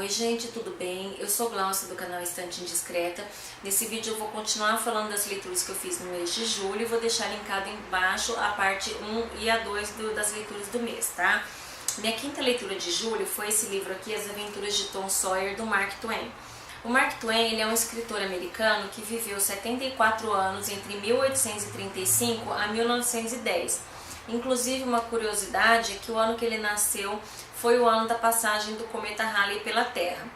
Oi gente, tudo bem? Eu sou Glaucia do canal Estante Indiscreta. Nesse vídeo eu vou continuar falando das leituras que eu fiz no mês de julho e vou deixar linkado embaixo a parte 1 e a 2 das leituras do mês, tá? Minha quinta leitura de julho foi esse livro aqui, As Aventuras de Tom Sawyer, do Mark Twain. O Mark Twain ele é um escritor americano que viveu 74 anos entre 1835 a 1910. Inclusive, uma curiosidade é que o ano que ele nasceu foi o ano da passagem do cometa Halley pela Terra.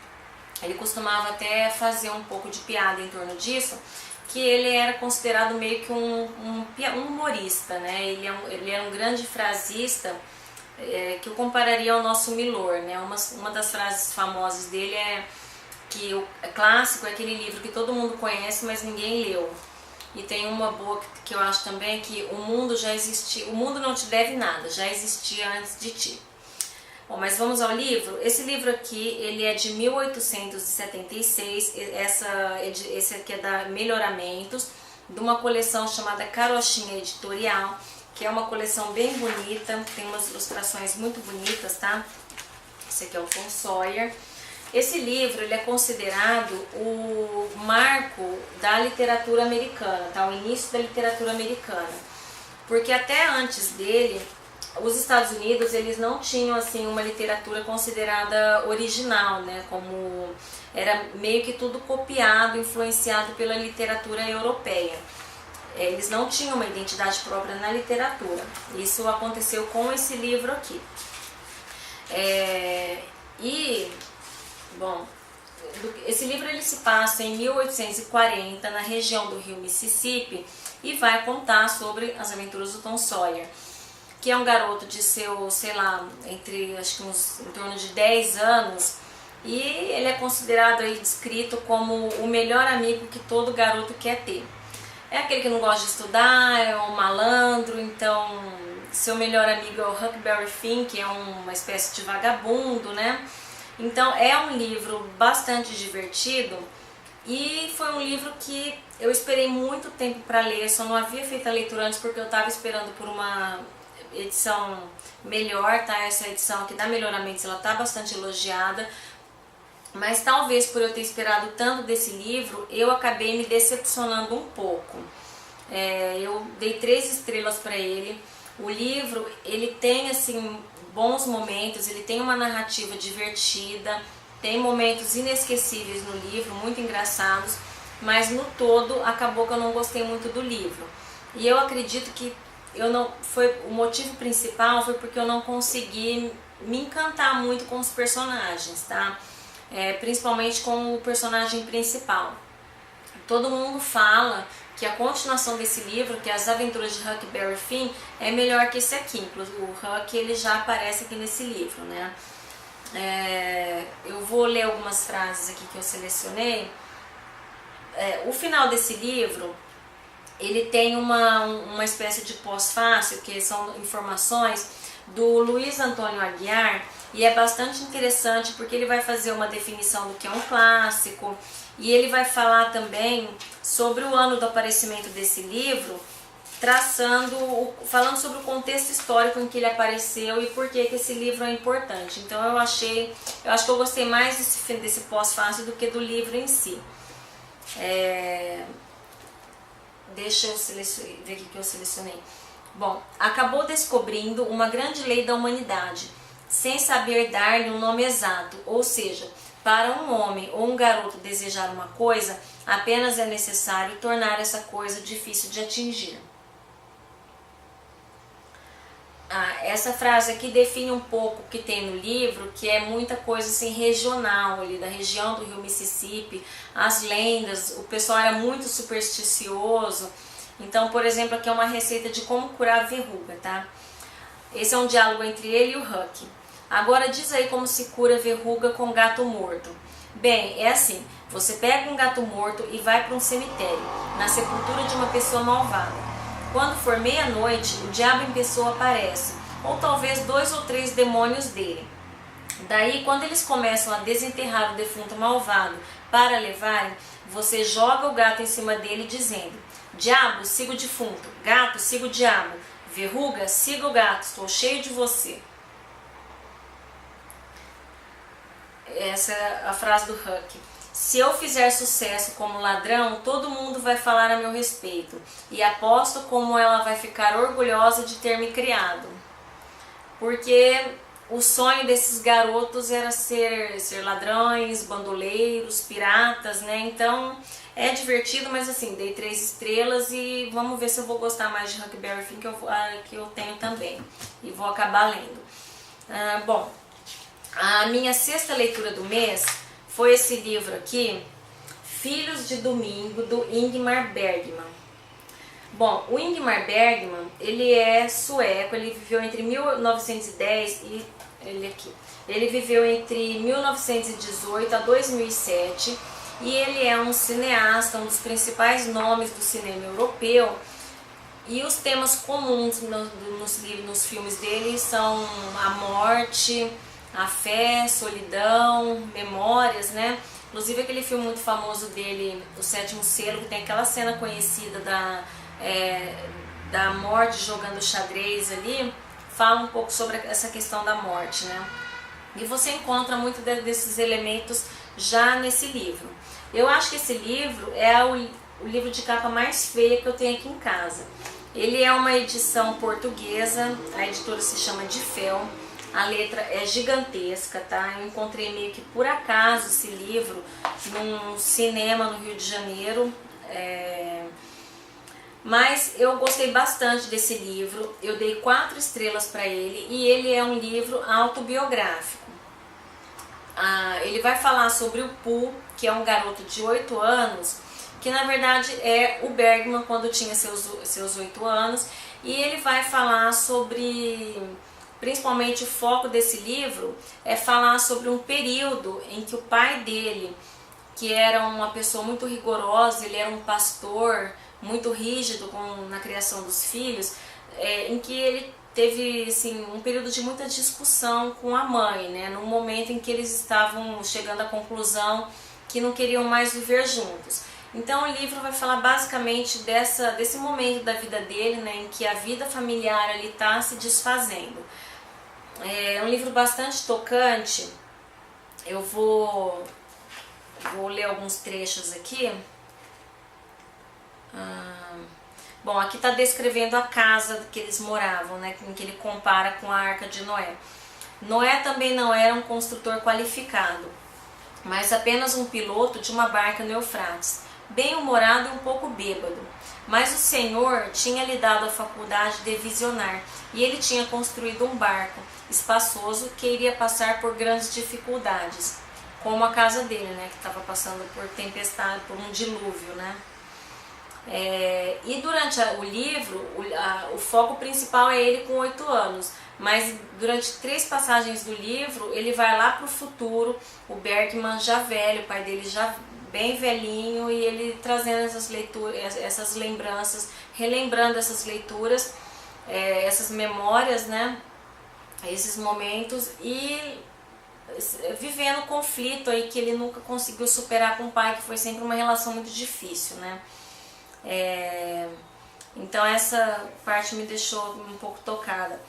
Ele costumava até fazer um pouco de piada em torno disso, que ele era considerado meio que um humorista, né? Ele era um grande frasista, que eu compararia ao nosso Milor, né? Uma das frases famosas dele é que o clássico é aquele livro que todo mundo conhece, mas ninguém leu. E tem uma boa que eu acho também, que o mundo já existia, o mundo não te deve nada, já existia antes de ti. Bom, mas vamos ao livro. Esse livro aqui, ele é de 1876, esse aqui é da Melhoramentos, de uma coleção chamada Carochinha Editorial, que é uma coleção bem bonita, tem umas ilustrações muito bonitas, tá? Esse aqui é o Tom Sawyer. Esse livro ele é considerado o marco da literatura americana, tá? O início da literatura americana, porque até antes dele, os Estados Unidos eles não tinham assim uma literatura considerada original, né? Como era meio que tudo copiado, influenciado pela literatura europeia. Eles não tinham uma identidade própria na literatura. Isso aconteceu com esse livro aqui. Bom, esse livro ele se passa em 1840 na região do rio Mississippi e vai contar sobre as aventuras do Tom Sawyer, que é um garoto de seu, sei lá, acho que em torno de 10 anos, e ele é considerado aí, descrito como o melhor amigo que todo garoto quer ter. É aquele que não gosta de estudar, é um malandro, então seu melhor amigo é o Huckleberry Finn, que é uma espécie de vagabundo, né? Então é um livro bastante divertido e foi um livro que eu esperei muito tempo para ler, só não havia feito a leitura antes porque eu estava esperando por uma edição melhor, tá? Essa edição aqui da Melhoramentos, ela tá bastante elogiada, mas talvez por eu ter esperado tanto desse livro, eu acabei me decepcionando um pouco. Eu dei 3 estrelas para ele. O livro, ele tem assim bons momentos, ele tem uma narrativa divertida, tem momentos inesquecíveis no livro, muito engraçados, mas no todo acabou que eu não gostei muito do livro. E eu acredito que o motivo principal foi porque eu não consegui me encantar muito com os personagens, tá? Principalmente com o personagem principal. Todo mundo fala que a continuação desse livro, que é As Aventuras de Huckleberry Finn, é melhor que esse aqui. Inclusive o Huck ele já aparece aqui nesse livro, né? Eu vou ler algumas frases aqui que eu selecionei. O final desse livro, ele tem uma espécie de pós-fácil, que são informações do Luiz Antônio Aguiar, e é bastante interessante porque ele vai fazer uma definição do que é um clássico, e ele vai falar também sobre o ano do aparecimento desse livro, falando sobre o contexto histórico em que ele apareceu e por que esse livro é importante. Então eu acho que eu gostei mais desse pós-fácil do que do livro em si. Deixa eu ver aqui que eu selecionei. Bom, acabou descobrindo uma grande lei da humanidade, sem saber dar-lhe um nome exato, ou seja, para um homem ou um garoto desejar uma coisa, apenas é necessário tornar essa coisa difícil de atingir. Essa frase aqui define um pouco o que tem no livro, que é muita coisa assim regional, ali da região do rio Mississippi, as lendas, o pessoal era muito supersticioso. Então, por exemplo, aqui é uma receita de como curar verruga, tá? Esse é um diálogo entre ele e o Huck. Agora diz aí como se cura verruga com gato morto. Bem, é assim, você pega um gato morto e vai para um cemitério, na sepultura de uma pessoa malvada. Quando for meia-noite, o diabo em pessoa aparece, ou talvez 2 ou 3 demônios dele. Daí, quando eles começam a desenterrar o defunto malvado para levarem, você joga o gato em cima dele dizendo: diabo, siga o defunto, gato, siga o diabo, verruga, siga o gato, estou cheio de você. essa é a frase do Huck. Se eu fizer sucesso como ladrão, todo mundo vai falar a meu respeito. E aposto como ela vai ficar orgulhosa de ter me criado. Porque o sonho desses garotos era ser ladrões, bandoleiros, piratas, né? Então é divertido, mas assim, dei 3 estrelas e vamos ver se eu vou gostar mais de Huckleberry Finn, que eu tenho também. E vou acabar lendo. Bom, a minha 6ª leitura do mês foi esse livro aqui, Filhos de Domingo, do Ingmar Bergman. Bom, o Ingmar Bergman, ele é sueco, ele viveu entre 1910 e ele viveu entre 1918 a 2007 e ele é um cineasta, um dos principais nomes do cinema europeu. E os temas comuns nos filmes dele são a morte, a fé, solidão, memórias, né? Inclusive aquele filme muito famoso dele, O Sétimo Selo, que tem aquela cena conhecida da morte jogando xadrez ali, fala um pouco sobre essa questão da morte, né? E você encontra muito desses elementos já nesse livro. Eu acho que esse livro é o livro de capa mais feia que eu tenho aqui em casa. Ele é uma edição portuguesa, a editora se chama De Fel, a letra é gigantesca, tá? Eu encontrei meio que por acaso esse livro num cinema no Rio de Janeiro, mas eu gostei bastante desse livro, eu dei 4 estrelas para ele e ele é um livro autobiográfico. Ele vai falar sobre o Pooh, que é um garoto de 8 anos, que na verdade é o Bergman quando tinha seus 8 anos, e ele vai falar sobre, principalmente o foco desse livro é falar sobre um período em que o pai dele, que era uma pessoa muito rigorosa, ele era um pastor muito rígido na criação dos filhos, em que ele teve assim, um período de muita discussão com a mãe, né, num momento em que eles estavam chegando à conclusão que não queriam mais viver juntos. Então o livro vai falar basicamente desse momento da vida dele, né, em que a vida familiar ali está se desfazendo. É um livro bastante tocante. Eu vou ler alguns trechos aqui. Bom, aqui está descrevendo a casa que eles moravam, né, em que ele compara com a Arca de Noé. Noé também não era um construtor qualificado, mas apenas um piloto de uma barca no Eufrates, bem-humorado e um pouco bêbado. Mas o Senhor tinha lhe dado a faculdade de visionar, e ele tinha construído um barco espaçoso que iria passar por grandes dificuldades, como a casa dele, né, que estava passando por tempestade, por um dilúvio, né? E durante o livro, o foco principal é ele com 8 anos, mas durante 3 passagens do livro, ele vai lá para o futuro, o Bergman já velho, o pai dele já bem velhinho, e ele trazendo essas leituras, essas lembranças, relembrando essas leituras, essas memórias, né, esses momentos, e vivendo o conflito aí que ele nunca conseguiu superar com o pai, que foi sempre uma relação muito difícil, né. Então essa parte me deixou um pouco tocada.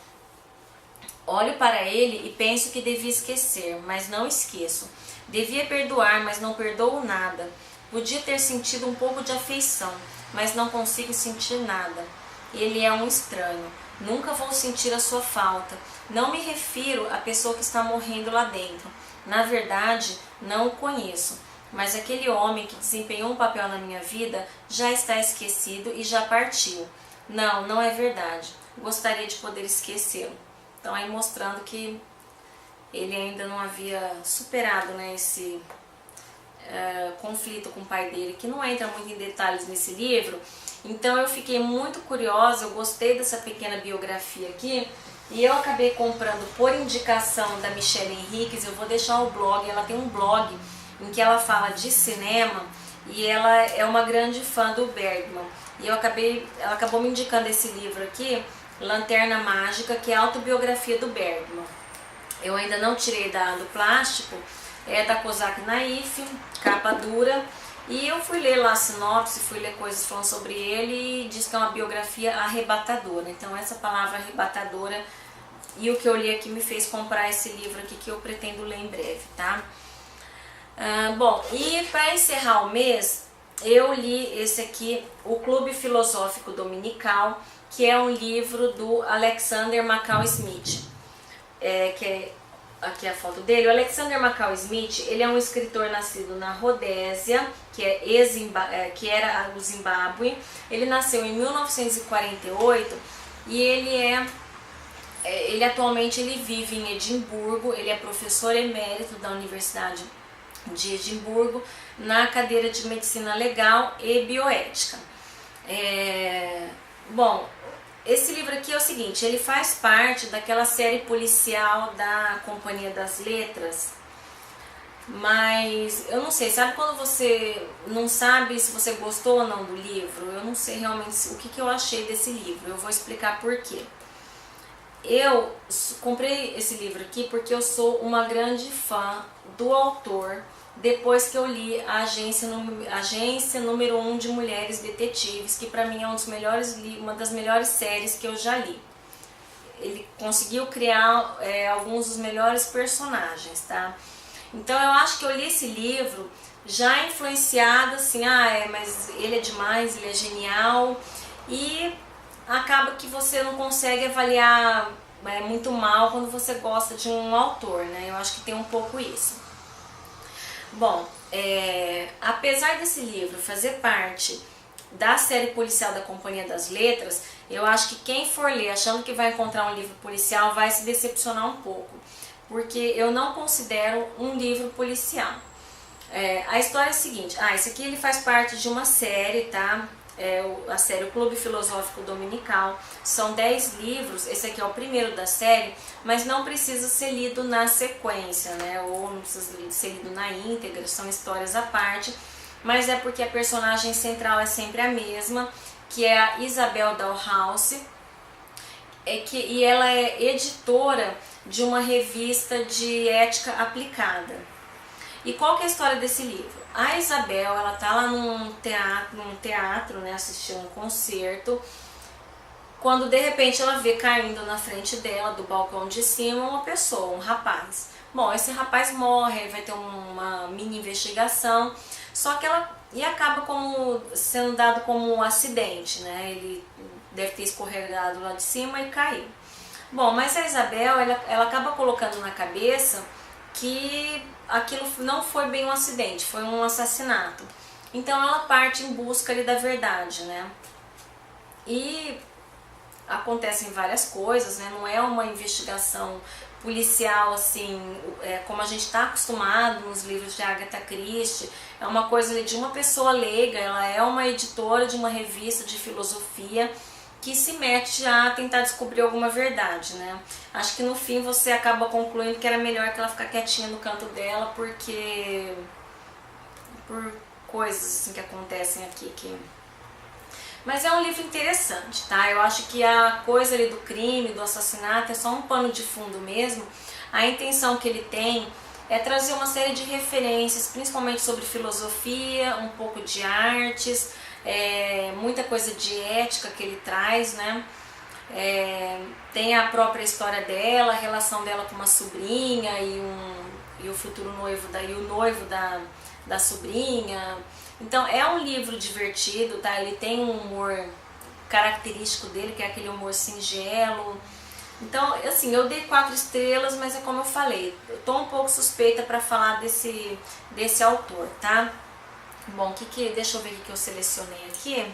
Olho para ele e penso que devia esquecer, mas não esqueço. Devia perdoar, mas não perdoo nada. Podia ter sentido um pouco de afeição, mas não consigo sentir nada. Ele é um estranho. Nunca vou sentir a sua falta. Não me refiro à pessoa que está morrendo lá dentro. Na verdade, não o conheço. Mas aquele homem que desempenhou um papel na minha vida já está esquecido e já partiu. Não, não é verdade. Gostaria de poder esquecê-lo. Então aí mostrando que ele ainda não havia superado, né, esse conflito com o pai dele, que não entra muito em detalhes nesse livro. Então eu fiquei muito curiosa, eu gostei dessa pequena biografia aqui, e eu acabei comprando por indicação da Michelle Henriques. Eu vou deixar o blog, ela tem um blog em que ela fala de cinema e ela é uma grande fã do Bergman. E ela acabou me indicando esse livro aqui, Lanterna Mágica, que é a autobiografia do Bergman. Eu ainda não tirei do plástico, é da Kozak Naif, capa dura, e eu fui ler lá a sinopse, fui ler coisas falando sobre ele e diz que é uma biografia arrebatadora. Então essa palavra arrebatadora e o que eu li aqui me fez comprar esse livro aqui, que eu pretendo ler em breve, tá? Bom, e para encerrar o mês, eu li esse aqui, O Clube Filosófico Dominical, que é um livro do Alexander Macau Smith, que é aqui a foto dele. O Alexander Macau Smith, ele é um escritor nascido na Rodésia, que era o Zimbábue. Ele nasceu em 1948 e ele atualmente ele vive em Edimburgo. Ele é professor emérito da Universidade de Edimburgo na cadeira de Medicina Legal e Bioética. Bom, esse livro aqui é o seguinte, ele faz parte daquela série policial da Companhia das Letras, mas eu não sei, sabe quando você não sabe se você gostou ou não do livro? Eu não sei realmente o que eu achei desse livro, eu vou explicar por quê. Eu comprei esse livro aqui porque eu sou uma grande fã do autor, depois que eu li a Agência Número 1 de Mulheres Detetives, que para mim é uma das melhores séries que eu já li. Ele conseguiu criar alguns dos melhores personagens, tá? Então eu acho que eu li esse livro já influenciada assim, mas ele é demais, ele é genial, e acaba que você não consegue avaliar muito mal quando você gosta de um autor, né? Eu acho que tem um pouco isso. Bom, apesar desse livro fazer parte da série policial da Companhia das Letras, eu acho que quem for ler achando que vai encontrar um livro policial vai se decepcionar um pouco, porque eu não considero um livro policial. A história é a seguinte, esse aqui ele faz parte de uma série, tá? A série O Clube Filosófico Dominical, são 10 livros, esse aqui é o primeiro da série, mas não precisa ser lido na sequência, né? Ou não precisa ser lido na íntegra, são histórias à parte, mas é porque a personagem central é sempre a mesma, que é a Isabel Dalhouse, e ela é editora de uma revista de ética aplicada. E qual que é a história desse livro? A Isabel, ela tá lá num teatro, né, assistindo um concerto, quando de repente ela vê caindo na frente dela, do balcão de cima, uma pessoa, um rapaz. Bom, esse rapaz morre, vai ter uma mini investigação, só que acaba sendo dado como um acidente, né, ele deve ter escorregado lá de cima e caiu. Bom, mas a Isabel, ela acaba colocando na cabeça que aquilo não foi bem um acidente, foi um assassinato. Então ela parte em busca ali da verdade, né? E acontecem várias coisas, né? Não é uma investigação policial assim, como a gente está acostumado nos livros de Agatha Christie. É uma coisa ali de uma pessoa leiga, ela é uma editora de uma revista de filosofia que se mete a tentar descobrir alguma verdade, né? Acho que no fim você acaba concluindo que era melhor que ela ficar quietinha no canto dela, porque por coisas assim que acontecem aqui. Mas é um livro interessante, tá? Eu acho que a coisa ali do crime, do assassinato é só um pano de fundo mesmo. A intenção que ele tem é trazer uma série de referências, principalmente sobre filosofia, um pouco de artes, muita coisa de ética que ele traz, né? Tem a própria história dela, a relação dela com uma sobrinha e o futuro noivo o noivo da sobrinha. Então é um livro divertido, tá? Ele tem um humor característico dele, que é aquele humor singelo. Então, assim, eu dei 4 estrelas, mas é como eu falei, eu tô um pouco suspeita para falar desse autor, tá? Bom, deixa eu ver o que eu selecionei aqui.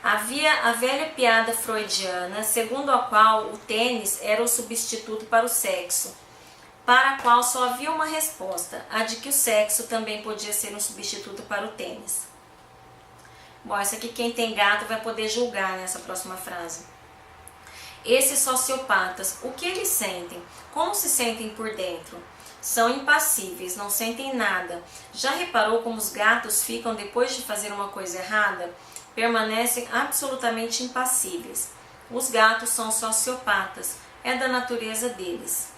Havia a velha piada freudiana, segundo a qual o tênis era o substituto para o sexo, para a qual só havia uma resposta, a de que o sexo também podia ser um substituto para o tênis. Bom, essa aqui quem tem gato vai poder julgar nessa próxima frase. Esses sociopatas, o que eles sentem? Como se sentem por dentro? São impassíveis, não sentem nada. Já reparou como os gatos ficam depois de fazer uma coisa errada? Permanecem absolutamente impassíveis. Os gatos são sociopatas, é da natureza deles.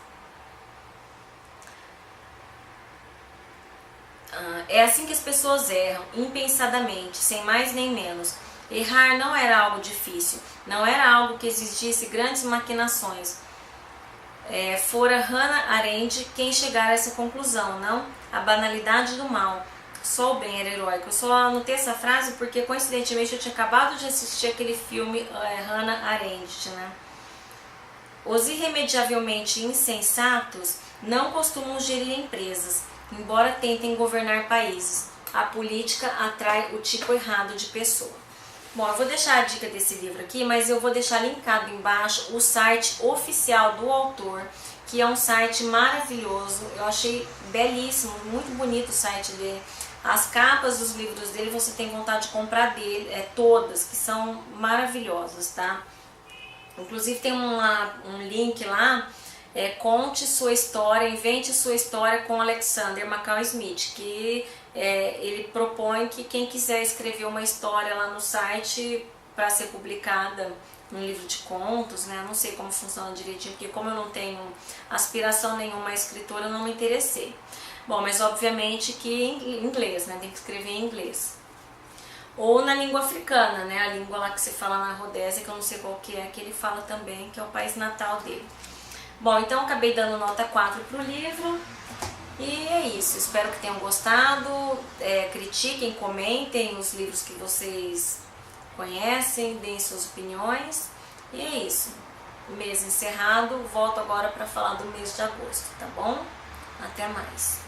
É assim que as pessoas erram, impensadamente, sem mais nem menos. Errar não era algo difícil, não era algo que exigisse grandes maquinações. fora Hannah Arendt quem chegar a essa conclusão, não? A banalidade do mal. Só o bem era heróico. Eu só anotei essa frase porque coincidentemente eu tinha acabado de assistir aquele filme Hannah Arendt, né? Os irremediavelmente insensatos não costumam gerir empresas, embora tentem governar países. A política atrai o tipo errado de pessoa. Bom, eu vou deixar a dica desse livro aqui, mas eu vou deixar linkado embaixo o site oficial do autor, que é um site maravilhoso. Eu achei belíssimo, muito bonito o site dele. As capas dos livros dele você tem vontade de comprar dele, todas, que são maravilhosas, tá? Inclusive tem um link lá, conte sua história, invente sua história com Alexander McCall Smith, que ele propõe que quem quiser escrever uma história lá no site para ser publicada num livro de contos, né? Não sei como funciona direitinho, porque como eu não tenho aspiração nenhuma a escritora, eu não me interessei. Bom, mas obviamente que em inglês, né? Tem que escrever em inglês. Ou na língua africana, né? A língua lá que se fala na Rodésia, que eu não sei qual que ele fala também, que é o país natal dele. Bom, então acabei dando nota 4 pro livro. E é isso, espero que tenham gostado. Critiquem, comentem os livros que vocês conhecem, deem suas opiniões. E é isso. Mês encerrado, volto agora para falar do mês de agosto, tá bom? Até mais.